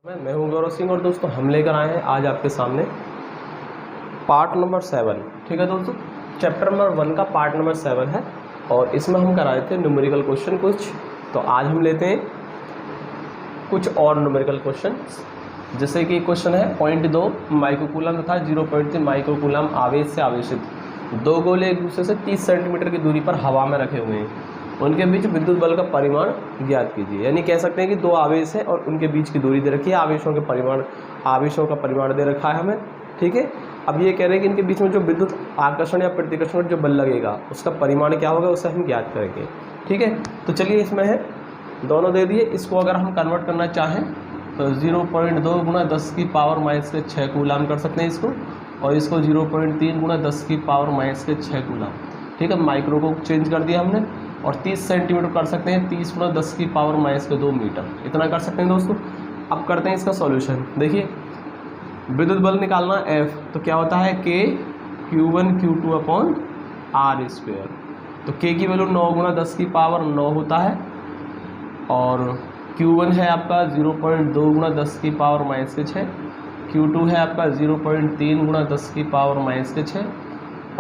मैं हूं गौरव सिंह और दोस्तों हम लेकर आए हैं आज आपके सामने पार्ट नंबर 7। ठीक है दोस्तों, चैप्टर नंबर 1 का पार्ट नंबर 7 है और इसमें हम कराए थे न्यूमेरिकल क्वेश्चन कुछ। तो आज हम लेते हैं कुछ और न्यूमेरिकल क्वेश्चन, जैसे कि क्वेश्चन है 0.2 माइक्रोकूलम तथा 0.3 माइक्रोकूलम आवेश से आवेशित दो गोले एक दूसरे से 30 सेंटीमीटर की दूरी पर हवा में रखे हुए हैं, उनके बीच विद्युत बल का परिमाण ज्ञात कीजिए। यानी कह सकते हैं कि दो आवेश है और उनके बीच की दूरी दे रखी है, आवेशों का परिमाण दे रखा है हमें। ठीक है, अब ये कह रहे हैं कि इनके बीच में जो विद्युत आकर्षण या प्रतिकर्षण जो बल लगेगा उसका परिमाण क्या होगा, उसे हम ज्ञात करेंगे। ठीक है, तो चलिए इसमें है दोनों दे दिए। इसको अगर हम कन्वर्ट करना चाहें तो 0.2 गुणा 10 की पावर माइनस के 6 कूलाम कर सकते हैं इसको, और इसको 0.3 गुणा 10 की पावर माइनस के 6 कूलाम। ठीक है, माइक्रो को चेंज कर दिया हमने, और 30 सेंटीमीटर कर सकते हैं 30 गुणा 10 की पावर माइनस के 2 मीटर, इतना कर सकते हैं दोस्तों। अब करते हैं इसका सॉल्यूशन। देखिए विद्युत बल निकालना F, तो क्या होता है K Q1 Q2 upon R square. तो K की वैल्यू 9 गुणा 10 की पावर 9 होता है, और Q1 है आपका 0.2 गुणा 10 की पावर माइनस के 6, Q2 है आपका 0.3 गुणा 10 की पावर माइनस के 6,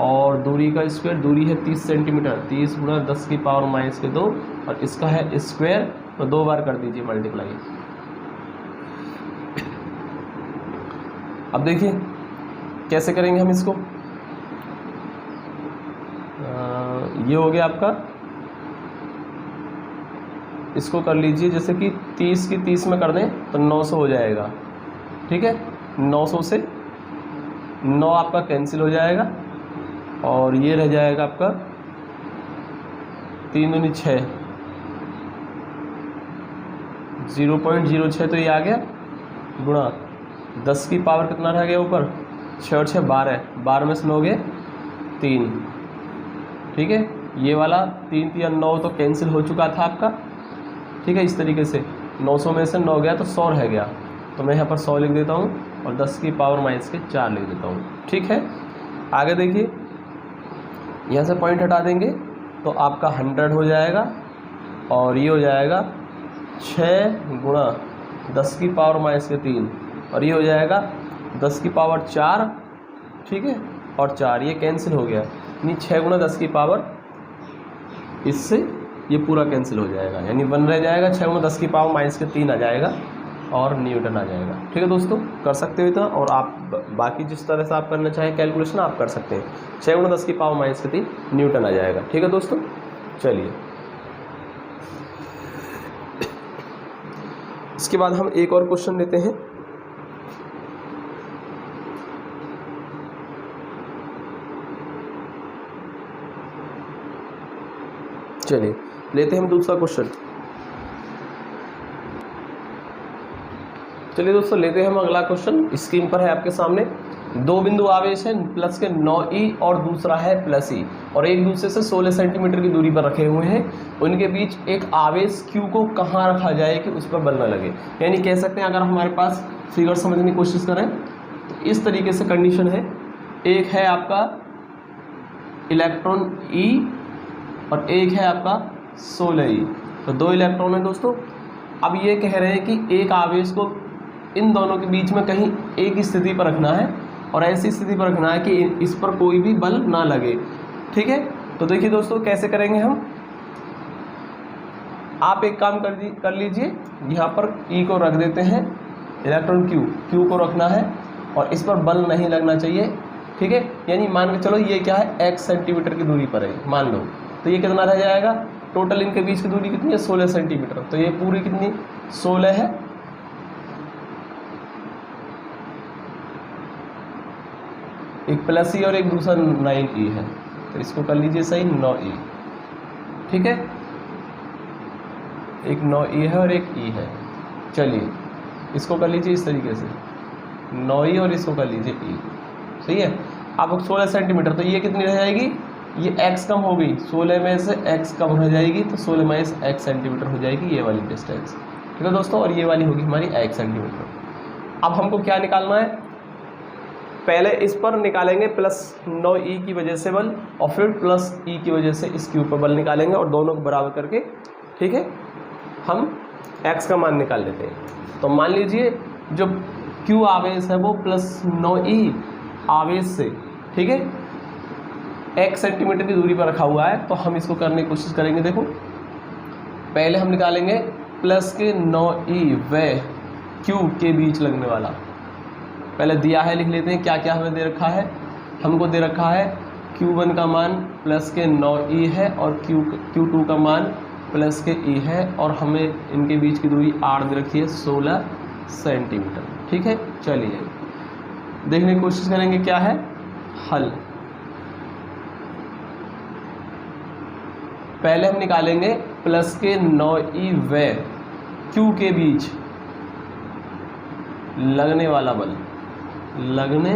और दूरी का स्क्वायर, दूरी है 30 सेंटीमीटर, 30 गुणा 10 की पावर माइनस के 2, और इसका है स्क्वायर, तो 2 बार कर दीजिए मल्टीप्लाई। अब देखिए कैसे करेंगे हम इसको। ये हो गया आपका, इसको कर लीजिए जैसे कि 30 की 30 में कर दें तो 900 हो जाएगा। ठीक है, 900 से 9 आपका कैंसिल हो जाएगा, और ये रह जाएगा आपका 3 दूनी 6, 0.06, तो ये आ गया गुणा 10 की पावर कितना रह गया ऊपर, 6 और 6 12, 12 में से 9 गए 3। ठीक है, ये वाला 3 3 9 तो कैंसिल हो चुका था आपका। ठीक है, इस तरीके से 900 में से 9 गया तो 100 रह गया, तो मैं यहाँ पर 100 लिख देता हूँ और 10 की पावर माइनस के 4 लिख देता हूँ। ठीक है, आगे देखिए यहाँ से पॉइंट हटा देंगे तो आपका 100 हो जाएगा, और ये हो जाएगा 6 गुणा 10 की पावर माइनस के 3, और ये हो जाएगा 10 की पावर 4। ठीक है, और 4 ये कैंसिल हो गया, यानी 6 गुणा 10 की पावर, इससे ये पूरा कैंसिल हो जाएगा, यानी 1 रह जाएगा, 6 गुणा 10 की पावर माइनस के 3 आ जाएगा, और न्यूटन आ जाएगा। ठीक है दोस्तों, कर सकते हो इतना, और आप बाकी जिस तरह से आप करना चाहें कैलकुलेशन आप कर सकते हैं। 6 गुणा 10 की पावर माइनस के 3 न्यूटन आ जाएगा। ठीक है दोस्तों, चलिए इसके बाद हम एक और क्वेश्चन लेते हैं। चलिए लेते हैं हम दूसरा क्वेश्चन। चलिए दोस्तों लेते हैं हम अगला क्वेश्चन। स्क्रीन पर है आपके सामने, दो बिंदु आवेश है प्लस के 9e और दूसरा है प्लस e, और एक दूसरे से 16 सेंटीमीटर की दूरी पर रखे हुए हैं। उनके बीच एक आवेश q को कहाँ रखा जाए कि उस पर बल न लगे। यानी कह सकते हैं अगर हमारे पास फिगर समझने की कोशिश करें तो इस तरीके से कंडीशन है, एक है आपका इलेक्ट्रॉन e और एक है आपका 16e, तो 2 इलेक्ट्रॉन है दोस्तों। अब ये कह रहे हैं कि एक आवेश को इन दोनों के बीच में कहीं एक स्थिति पर रखना है, और ऐसी स्थिति पर रखना है कि इस पर कोई भी बल ना लगे। ठीक है, तो देखिए दोस्तों कैसे करेंगे हम। आप एक काम कर लीजिए, यहाँ पर E को रख देते हैं, इलेक्ट्रॉन Q को रखना है, और इस पर बल नहीं लगना चाहिए। ठीक है, यानी मान के चलो ये क्या है, x सेंटीमीटर की दूरी पर है मान लो, तो ये कितना रह जाएगा, टोटल इनके बीच की दूरी कितनी है 16 सेंटीमीटर, तो ये पूरी कितनी 16 है, एक प्लस ई और एक दूसरा 9e है, तो इसको कर लीजिए सही 9e। ठीक है, एक 9e है और एक e है। चलिए इसको कर लीजिए इस तरीके से 9e और इसको कर लीजिए e। सही है, अब 16 सेंटीमीटर, तो ये कितनी रह जाएगी, ये x कम हो गई, 16 में से x कम हो जाएगी, तो 16 माइनस x सेंटीमीटर हो जाएगी ये वाली डिस्टेंस। ठीक है दोस्तों, और ये वाली होगी हमारी x सेंटीमीटर। अब हमको क्या निकालना है, पहले इस पर निकालेंगे प्लस 9e की वजह से बल, और फिर प्लस e की वजह से इस q पर बल निकालेंगे, और दोनों को बराबर करके ठीक है हम x का मान निकाल लेते हैं। तो मान लीजिए जो Q आवेश है वो +9e आवेश से, ठीक है, 1 सेंटीमीटर की दूरी पर रखा हुआ है। तो हम इसको करने की कोशिश करेंगे। देखो पहले हम निकालेंगे +9e व Q के बीच लगने वाला। पहले दिया है, लिख लेते हैं क्या क्या हमें दे रखा है। हमको दे रखा है Q1 का मान +9e है और Q2 का मान +e है, और हमें इनके बीच की दूरी r दे रखी है 16 सेंटीमीटर। ठीक है, चलिए देखने की कोशिश करेंगे क्या है हल। पहले हम निकालेंगे +9e व Q के बीच लगने वाला बल, लगने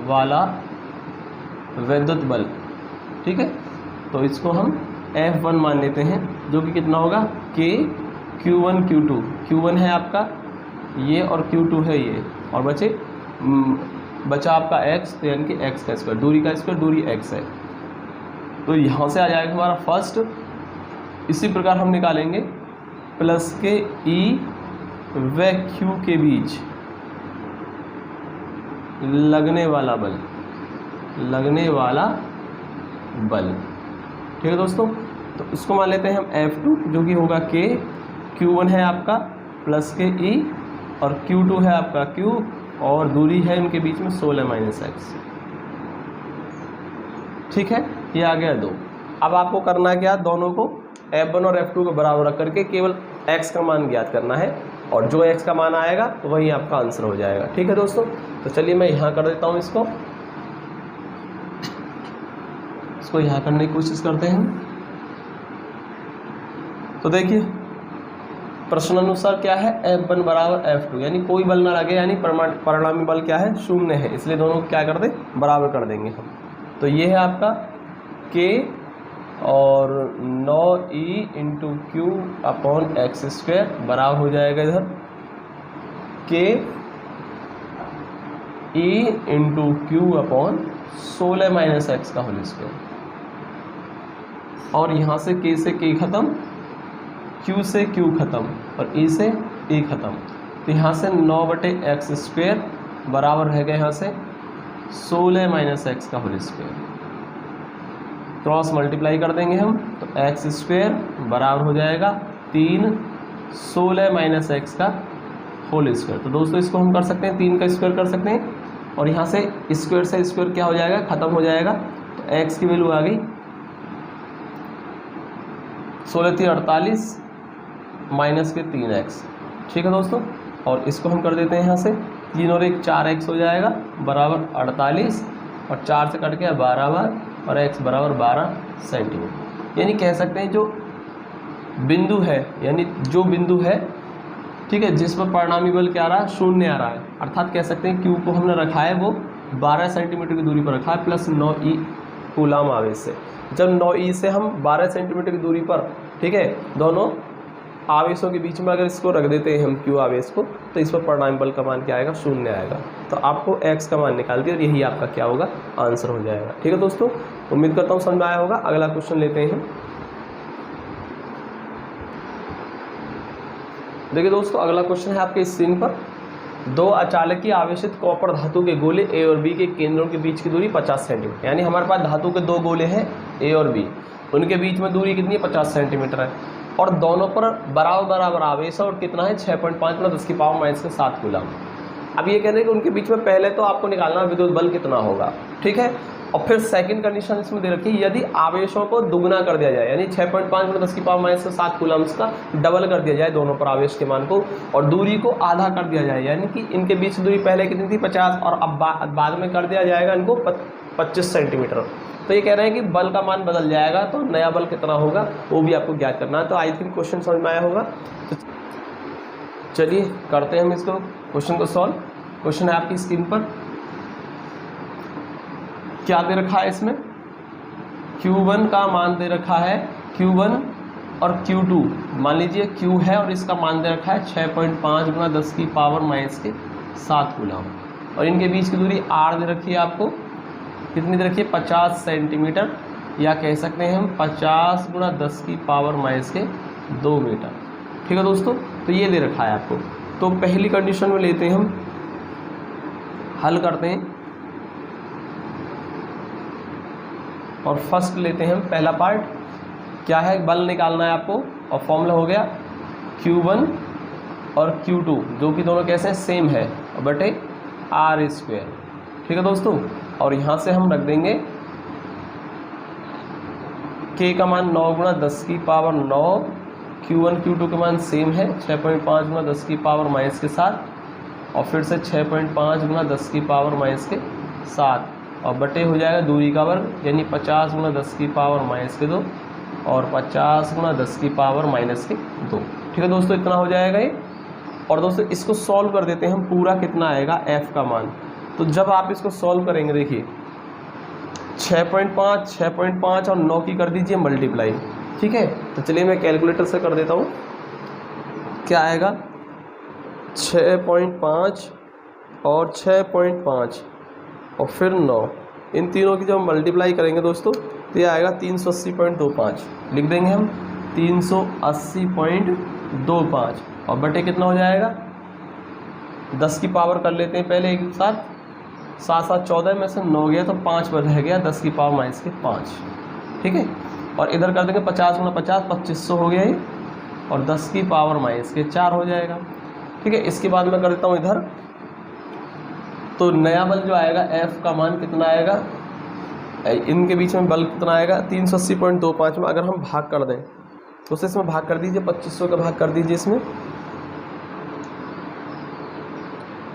वाला वैद्युत बल। ठीक है, तो इसको हम F1 मान लेते हैं, जो कि कितना होगा K Q1 Q2। Q1 है आपका ये और Q2 है ये, और बचा आपका x, तो यानी कि x का स्क्वायर, दूरी का स्क्वायर, दूरी x है। तो यहाँ से आ जाएगा हमारा फर्स्ट। इसी प्रकार हम निकालेंगे +ke व Q के बीच लगने वाला बल, लगने वाला बल। ठीक है दोस्तों, तो इसको मान लेते हैं हम F2, जो कि होगा K, Q1 है आपका +ke और Q2 है आपका Q, और दूरी है इनके बीच में 16 - x। ठीक है, ये आ गया 2। अब आपको करना क्या, दोनों को F1 और F2 को बराबर रख करके केवल x का मान ज्ञात करना है, और जो x का मान आएगा वही आपका आंसर हो जाएगा। ठीक है दोस्तों, तो चलिए मैं यहाँ कर देता हूँ इसको यहाँ करने की कोशिश करते हैं। तो देखिए प्रश्न अनुसार क्या है, F1 बराबर F2, यानी कोई बल ना लगे, यानी परिणामी बल क्या है, 0 है, इसलिए दोनों को क्या कर दें, बराबर कर देंगे हम। तो ये है आपका K और 9e × Q/x² बराबर हो जाएगा इधर K e × Q/16 - x का होल स्क्वायर, और यहाँ से K से K खत्म, Q से Q खत्म, और E से E खत्म। तो यहाँ से 9/x² बराबर रहेगा यहाँ से 16 - x का होल स्क्वायर। क्रॉस मल्टीप्लाई कर देंगे हम, तो x² बराबर हो जाएगा 3 16 - x का होल स्क्वायर। तो दोस्तों इसको हम कर सकते हैं, 3 का स्क्वायर कर सकते हैं, और यहाँ से स्क्वायर से स्क्वायर क्या हो जाएगा, ख़त्म हो जाएगा। तो x की वैल्यू आ गई 16 3 48 माइनस के 3x। ठीक है दोस्तों, और इसको हम कर देते हैं यहाँ से 3 और 1 4x हो जाएगा बराबर 48, और 4 से कट गया 12 बार, और x बराबर 12 सेंटीमीटर। यानी कह सकते हैं जो बिंदु है, यानी जो बिंदु है, ठीक है, जिस पर परिणामी बल क्या आ रहा है, 0 आ रहा है, अर्थात कह सकते हैं Q को हमने रखा है वो 12 सेंटीमीटर की दूरी पर रखा है, +9e कूलाम आवेश से। जब 9e से हम 12 सेंटीमीटर की दूरी पर, ठीक है, दोनों आवेशों के बीच में अगर इसको रख देते हैं हम Q आवेश को, तो इस पर परिणामी बल का मान क्या आएगा, 0 आएगा। तो आपको x का मान निकाल दिया, और यही आपका क्या होगा, आंसर हो जाएगा। ठीक है दोस्तों, उम्मीद करता हूँ समझ में आया होगा। अगला क्वेश्चन लेते हैं। देखिए दोस्तों, अगला क्वेश्चन है आपके स्क्रीन पर। 2 अचालकीय आवेशित कॉपर धातु के गोले A और B के केंद्रों के बीच की दूरी 50 सेंटीमीटर, यानी हमारे पास धातु के 2 गोले हैं A और B, उनके बीच में दूरी कितनी है, 50 सेंटीमीटर है, और दोनों पर बराबर आवेश है, और कितना है, 6.5 × 10⁻⁷ कूलम। अब ये कह रहे हैं कि उनके बीच में पहले तो आपको निकालना विद्युत बल कितना होगा, ठीक है, और फिर सेकंड कंडीशन इसमें दे रखी है, यदि आवेशों को दुगना कर दिया जाए, यानी 6.5 × 10⁻⁷ कूलम्स का डबल कर दिया जाए दोनों पर आवेश के मान को, और दूरी को आधा कर दिया जाए, यानी कि इनके बीच दूरी पहले कितनी थी, 50, और अब बाद में कर दिया जाएगा इनको 25 सेंटीमीटर। तो ये कह रहे हैं कि बल का मान बदल जाएगा, तो नया बल कितना होगा वो भी आपको ज्ञात करना है। तो आई थिंक क्वेश्चन समझ में आया होगा। तो चलिए करते हैं हम इसको, क्वेश्चन को सॉल्व। क्वेश्चन है आपकी स्क्रीन पर, क्या दे रखा है इसमें, Q1 का मान दे रखा है, Q1 और Q2 मान लीजिए Q है, और इसका मान दे रखा है 6.5 × 10⁻⁷ कूलम, और इनके बीच की दूरी r दे रखी है आपको, कितनी दे रखी है, 50 सेंटीमीटर, या कह सकते हैं हम 50 × 10⁻² मीटर। ठीक है दोस्तों, तो ये दे रखा है आपको। तो पहली कंडीशन में लेते हैं हम, हल करते हैं और फर्स्ट लेते हैं हम पहला पार्ट। क्या है, बल निकालना है आपको और फॉर्मूला हो गया Q1 और Q2 जो कि दोनों कैसे हैं, सेम है, बटे R स्क्वायर। ठीक है दोस्तों, और यहाँ से हम रख देंगे K का मान 9 गुणा 10 की पावर 9, Q1 Q2 के मान सेम है 6.5 गुणा 10 की पावर माइनस के 7 और फिर से 6.5 गुणा 10 की पावर माइनस के 7 और बटे हो जाएगा दूरी का वर्ग यानी 50 गुणा 10 की पावर माइनस के 2 और 50 गुणा 10 की पावर माइनस के 2। ठीक है दोस्तों, इतना हो जाएगा ये। और दोस्तों इसको सॉल्व कर देते हैं हम, पूरा कितना आएगा f का मान। तो जब आप इसको सॉल्व करेंगे, देखिए 6.5 और 9 की कर दीजिए मल्टीप्लाई। ठीक है, तो चलिए मैं कैलकुलेटर से कर देता हूँ। क्या आएगा, 6.5 और 6.5 और फिर 9, इन तीनों की जब हम मल्टीप्लाई करेंगे दोस्तों तो ये आएगा 380.25। लिख देंगे हम 380.25 और बटे कितना हो जाएगा, 10 की पावर कर लेते हैं पहले एक साथ, 7 7 14 में से 9 गया तो 5 रह गया, 10 की पावर माइनस के 5। ठीक है, और इधर कर देंगे 50 गुणा 50 2500 हो गया ये, और 10 की पावर माइनस के 4 हो जाएगा। ठीक है, इसके बाद मैं कर देता हूँ इधर, तो नया बल जो आएगा F का मान कितना आएगा, इनके बीच में बल कितना आएगा 380.25 में अगर हम भाग कर दें तो उसे इसमें भाग कर दीजिए, 2500 का भाग कर दीजिए इसमें,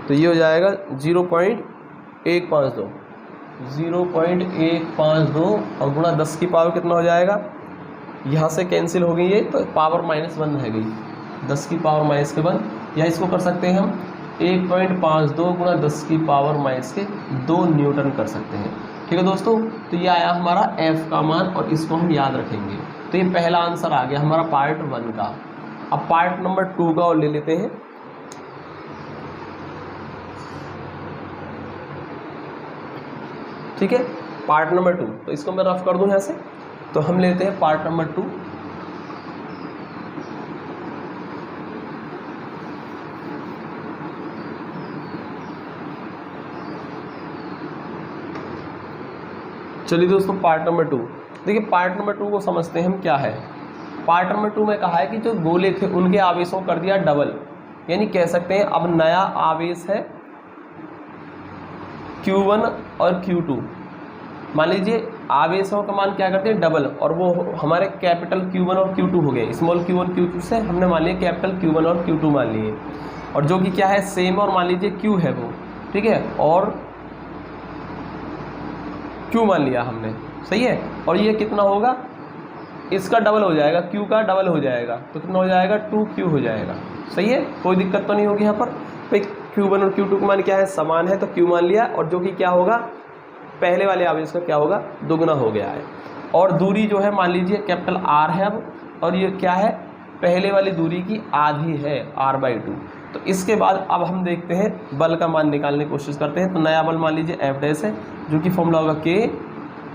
तो ये हो जाएगा 0.152 और गुणा 10 की पावर कितना हो जाएगा, यहाँ से कैंसिल हो गई ये तो पावर -1 रह गई, 10 की पावर माइनस के 1, या इसको कर सकते हैं हम 1.52 गुणा 10 की पावर माइनस के 2 न्यूटन कर सकते हैं। ठीक है दोस्तों, तो ये आया हमारा F का मान और इसको हम याद रखेंगे। तो ये पहला आंसर आ गया हमारा पार्ट 1 का। अब पार्ट नंबर 2 का और ले लेते हैं। ठीक है, पार्ट नंबर 2, तो इसको मैं रफ कर दूं यहाँ से, तो हम लेते हैं पार्ट नंबर 2। चलिए दोस्तों, पार्ट नंबर 2 देखिए, पार्ट नंबर 2 को समझते हैं हम क्या है। पार्ट नंबर 2 में कहा है कि जो गोले थे उनके आवेशों कर दिया डबल, यानी कह सकते हैं अब नया आवेश है Q1 और Q2। मान लीजिए आवेशों का मान क्या करते हैं डबल, और वो हमारे कैपिटल Q1 और Q2 हो गए, स्मॉल Q1 Q2 से हमने मान लिया कैपिटल Q1 और Q2 मान लिए, और जो कि क्या है सेम, और मान लीजिए Q है वो, ठीक है, और Q मान लिया हमने, सही है। और ये कितना होगा, इसका डबल हो जाएगा, Q का डबल हो जाएगा, तो कितना हो जाएगा 2Q हो जाएगा, सही है, कोई दिक्कत तो नहीं होगी यहाँ पर। भाई Q1 और Q2 का मान क्या है, समान है, तो Q मान लिया, और जो कि क्या होगा पहले वाले आवेश का क्या होगा, दुगना हो गया है। और दूरी जो है मान लीजिए कैपिटल R है अब, और ये क्या है पहले वाली दूरी की आधी है R/2। तो इसके बाद अब हम देखते हैं बल का मान निकालने की कोशिश करते हैं। तो नया बल मान लीजिए F डैश है, जो कि फॉर्मूला होगा K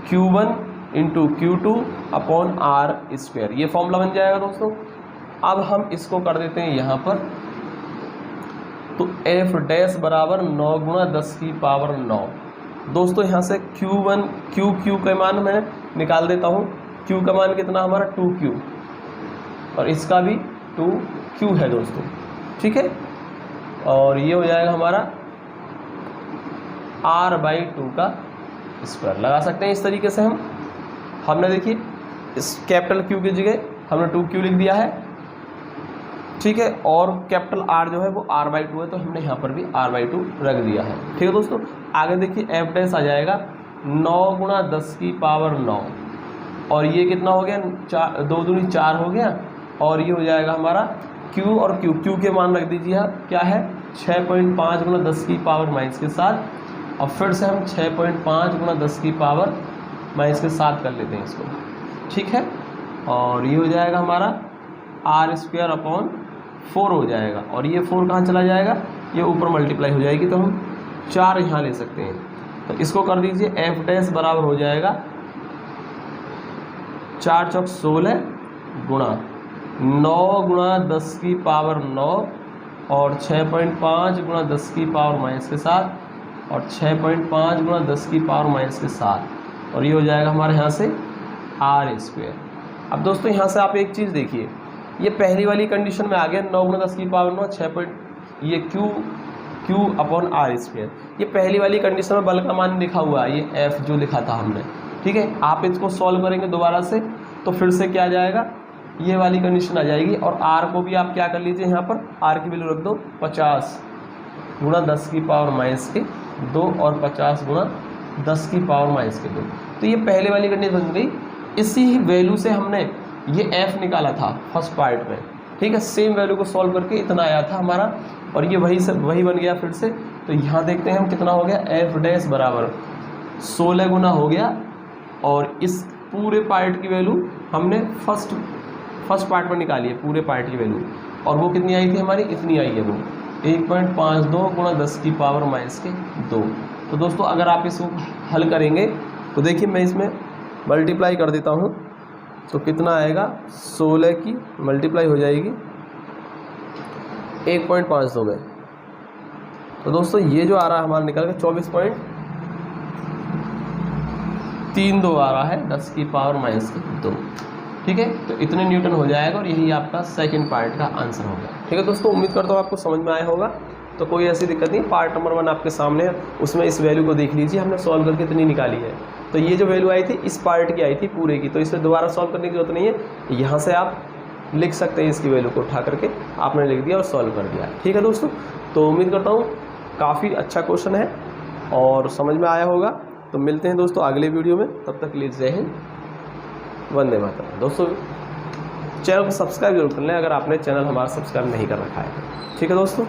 Q1 × Q2 upon R², ये फॉर्मूला बन जाएगा दोस्तों। अब हम इसको कर देते हैं यहाँ पर, तो F डैश बराबर 9 गुणा 10 की पावर 9। दोस्तों यहाँ से Q1 Q का मान मैं निकाल देता हूँ। Q का /मान कितना हमारा 2Q, और इसका भी 2Q है दोस्तों, ठीक है। और ये हो जाएगा हमारा R/2 का स्क्वायर, लगा सकते हैं इस तरीके से हमने देखिए इस कैपिटल Q की जगह हमने 2Q लिख दिया है, ठीक है, और कैपिटल R जो है वो R/2 है, तो हमने यहाँ पर भी R/2 रख दिया है, ठीक है दोस्तों। आगे देखिए F डैश आ जाएगा 9 गुणा 10 की पावर 9, और ये कितना हो गया 2 दूनी 4 हो गया, और ये हो जाएगा हमारा Q, और Q के मान रख दीजिए आप, क्या है 6.5 गुणा 10 की पावर माइनस के 7, और फिर से हम 6.5 गुणा 10 की पावर माइनस के 7 कर लेते हैं इसको, ठीक है। और ये हो जाएगा हमारा R² अपॉन 4 हो जाएगा, और ये 4 कहाँ चला जाएगा, ये ऊपर मल्टीप्लाई हो जाएगी, तो हम 4 यहाँ ले सकते हैं। तो इसको कर दीजिए F डैश बराबर हो जाएगा 4 चौक 16 गुणा 9 गुणा 10 की पावर 9 और 6.5 गुणा 10 की पावर माइनस के 7 और 6.5 गुणा 10 की पावर माइनस के 7 और ये हो जाएगा हमारे यहाँ से r²। अब दोस्तों यहाँ से आप एक चीज़ देखिए, ये पहली वाली कंडीशन में आ गया 9 गुणा 10 की पावर 9 ये q अपॉन r²। ये पहली वाली कंडीशन में बल का मान लिखा हुआ है, ये f जो लिखा था हमने, ठीक है। आप इसको सॉल्व करेंगे दोबारा से तो फिर से क्या आ जाएगा, ये वाली कंडीशन आ जाएगी। और r को भी आप क्या कर लीजिए, यहाँ पर r की वैल्यू रख दो 50 गुणा 10 की पावर माइनस के 2 और 50 गुणा 10 की पावर माइनस के 2। तो ये पहले वाली कंडीशन बन गई। इसी ही वैल्यू से हमने ये f निकाला था फर्स्ट पार्ट में, ठीक है। सेम वैल्यू को सॉल्व करके इतना आया था हमारा और ये वही बन गया फिर से। तो यहाँ देखते हैं हम कितना हो गया, f डैश बराबर 16 गुना हो गया और इस पूरे पार्ट की वैल्यू हमने फर्स्ट पार्ट में निकाली है, पूरे पार्ट की वैल्यू, और वो कितनी आई थी हमारी, इतनी आई है वो 1.52 गुणा 10 की पावर माइनस के 2। तो दोस्तों अगर आप इसको हल करेंगे तो देखिए मैं इसमें मल्टीप्लाई कर देता हूँ तो कितना आएगा, 16 की मल्टीप्लाई हो जाएगी 1.52 में। तो दोस्तों ये जो आ रहा है हमारा निकल के 24.32 आ रहा है 10 की पावर माइनस के 2, ठीक है। तो इतने न्यूटन हो जाएगा और यही आपका सेकंड पार्ट का आंसर होगा, ठीक है दोस्तों। उम्मीद करता हूँ आपको समझ में आया होगा। तो कोई ऐसी दिक्कत नहीं, पार्ट नंबर 1 आपके सामने है, उसमें इस वैल्यू को देख लीजिए, हमने सॉल्व करके इतनी निकाली है। तो ये जो वैल्यू आई थी इस पार्ट की आई थी पूरे की, तो इसे दोबारा सॉल्व करने की जरूरत नहीं है, यहाँ से आप लिख सकते हैं इसकी वैल्यू को उठा करके, आपने लिख दिया और सॉल्व कर दिया, ठीक है दोस्तों। तो उम्मीद करता हूँ काफ़ी अच्छा क्वेश्चन है और समझ में आया होगा। तो मिलते हैं दोस्तों अगले वीडियो में, तब तक के लिए जय हिंद, वंदे मातरम। दोस्तों चैनल को सब्सक्राइब जरूर कर लें अगर आपने चैनल हमारा सब्सक्राइब नहीं कर रखा है, ठीक है दोस्तों।